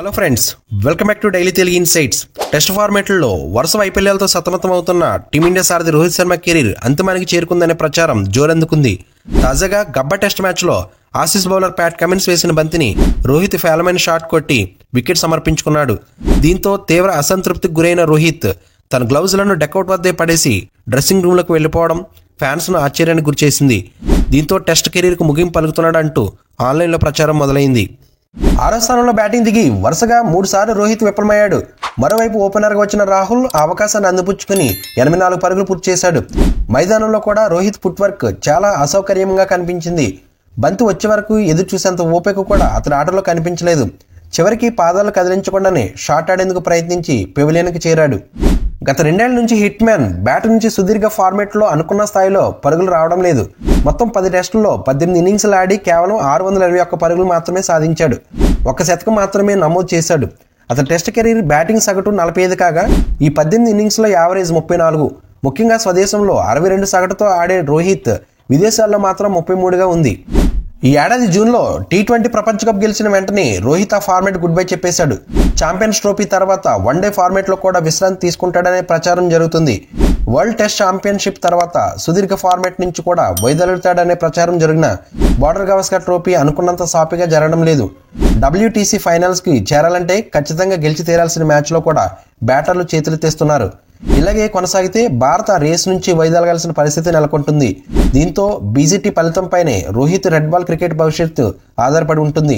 Hello friends, welcome back to daily Telugu insights. Test ఫార్మాట్లలో వరుస వైఫల్యాలతో సతమతమవుతున్న టీమిండియా సారథి రోహిత్ శర్మ కెరీర్ అంతిమానికి చేరుకుందనే ప్రచారం జోరందుకుంది. తాజాగా గబ్బా టెస్ట్ మ్యాచ్లో ఆసీస్ బౌలర్ ప్యాట్ కమిన్స్ వేసిన బంతిని రోహిత్ ఫేలమైన షాట్ కొట్టి వికెట్ సమర్పించుకున్నాడు. దీంతో తీవ్ర అసంతృప్తికి గురైన రోహిత్ తన గ్లౌజులను డెకౌట్ వద్దే పడేసి డ్రెస్సింగ్ రూమ్లకు వెళ్లిపోవడం ఫ్యాన్స్ను ఆశ్చర్యానికి గురిచేసింది. దీంతో టెస్ట్ కెరీర్కు ముగింపు పలుకుతున్నాడంటూ ఆన్లైన్లో ప్రచారం మొదలైంది. 6వ స్థానంలో బ్యాటింగ్ దిగి వరుసగా 3 సార్లు రోహిత్ విఫలమయ్యాడు. మరోవైపు ఓపెనర్గా వచ్చిన రాహుల్ ఆ అవకాశాన్ని అందిపుచ్చుకుని 84 పరుగులు పూర్తి చేశాడు. మైదానంలో కూడా రోహిత్ ఫుట్వర్క్ చాలా అసౌకర్యంగా కనిపించింది. బంతి వచ్చే వరకు ఎదురు చూసేంత ఓపిక కూడా అతని ఆటలో కనిపించలేదు. చివరికి పాదాలు కదిలించకుండానే షాట్ ఆడేందుకు ప్రయత్నించి పెవిలియన్కి చేరాడు. గత 2 ఏళ్ల నుంచి హిట్ మ్యాన్ బ్యాట్ నుంచి సుదీర్ఘ ఫార్మేట్లో అనుకున్న స్థాయిలో పరుగులు రావడం లేదు. మొత్తం 10 టెస్టుల్లో 18 ఇన్నింగ్స్లు ఆడి కేవలం 621 పరుగులు మాత్రమే సాధించాడు. 1 శతకం మాత్రమే నమోదు చేశాడు. అతని టెస్ట్ కెరీర్ బ్యాటింగ్ సగటు 45 కాగా ఈ 18 ఇన్నింగ్స్లో యావరేజ్ 34. ముఖ్యంగా స్వదేశంలో 62 సగటుతో ఆడే రోహిత్ విదేశాల్లో మాత్రం 33గా ఉంది. ఈ ఏడాది జూన్లో టీ20 ప్రపంచ కప్ గెలిచిన వెంటనే రోహిత్ ఆ ఫార్మేట్ గుడ్ బై చెప్పేశాడు. ఛాంపియన్స్ ట్రోఫీ తర్వాత వన్డే ఫార్మేట్లో కూడా విశ్రాంతి తీసుకుంటాడనే ప్రచారం జరుగుతుంది. వరల్డ్ టెస్ట్ ఛాంపియన్షిప్ తర్వాత సుదీర్ఘ ఫార్మేట్ నుంచి కూడా వైదొలుగుతాడనే ప్రచారం జరిగిన బోర్డర్ గవస్కర్ ట్రోఫీ అనుకున్నంత సాఫీగా జరగడం లేదు. WTC ఫైనల్స్కి చేరాలంటే ఖచ్చితంగా గెలిచి తీరాల్సిన మ్యాచ్లో కూడా బ్యాటర్లు చేతులెత్తేస్తున్నారు. ఇలాగే కొనసాగితే భారత రేస్ నుంచి వైదొలగాల్సిన పరిస్థితి నెలకొంటుంది. దీంతో BGT ఫలితంపైనే రోహిత్ రెడ్ బాల్ క్రికెట్ భవిష్యత్తు ఆధారపడి ఉంటుంది.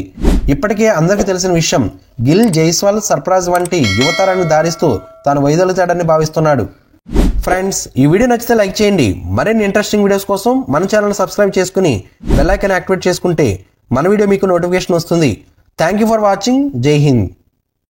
ఇప్పటికే అందరికీ తెలిసిన విషయం, గిల్, జైస్వాల్, సర్ఫరాజ్ వంటి యువతరాన్ని దారిస్తూ తాను వైదొలుగుతాడని భావిస్తున్నాడు. ఫ్రెండ్స్, ఈ వీడియో నచ్చితే లైక్ చేయండి. మరిన్ని ఇంట్రెస్టింగ్ వీడియోస్ కోసం మన ఛానల్ సబ్స్క్రైబ్ చేసుకుని బెల్ ఐకాన్ యాక్టివేట్ చేసుకుంటే మన వీడియో మీకు నోటిఫికేషన్ వస్తుంది. Thank you for watching. జై హింద్.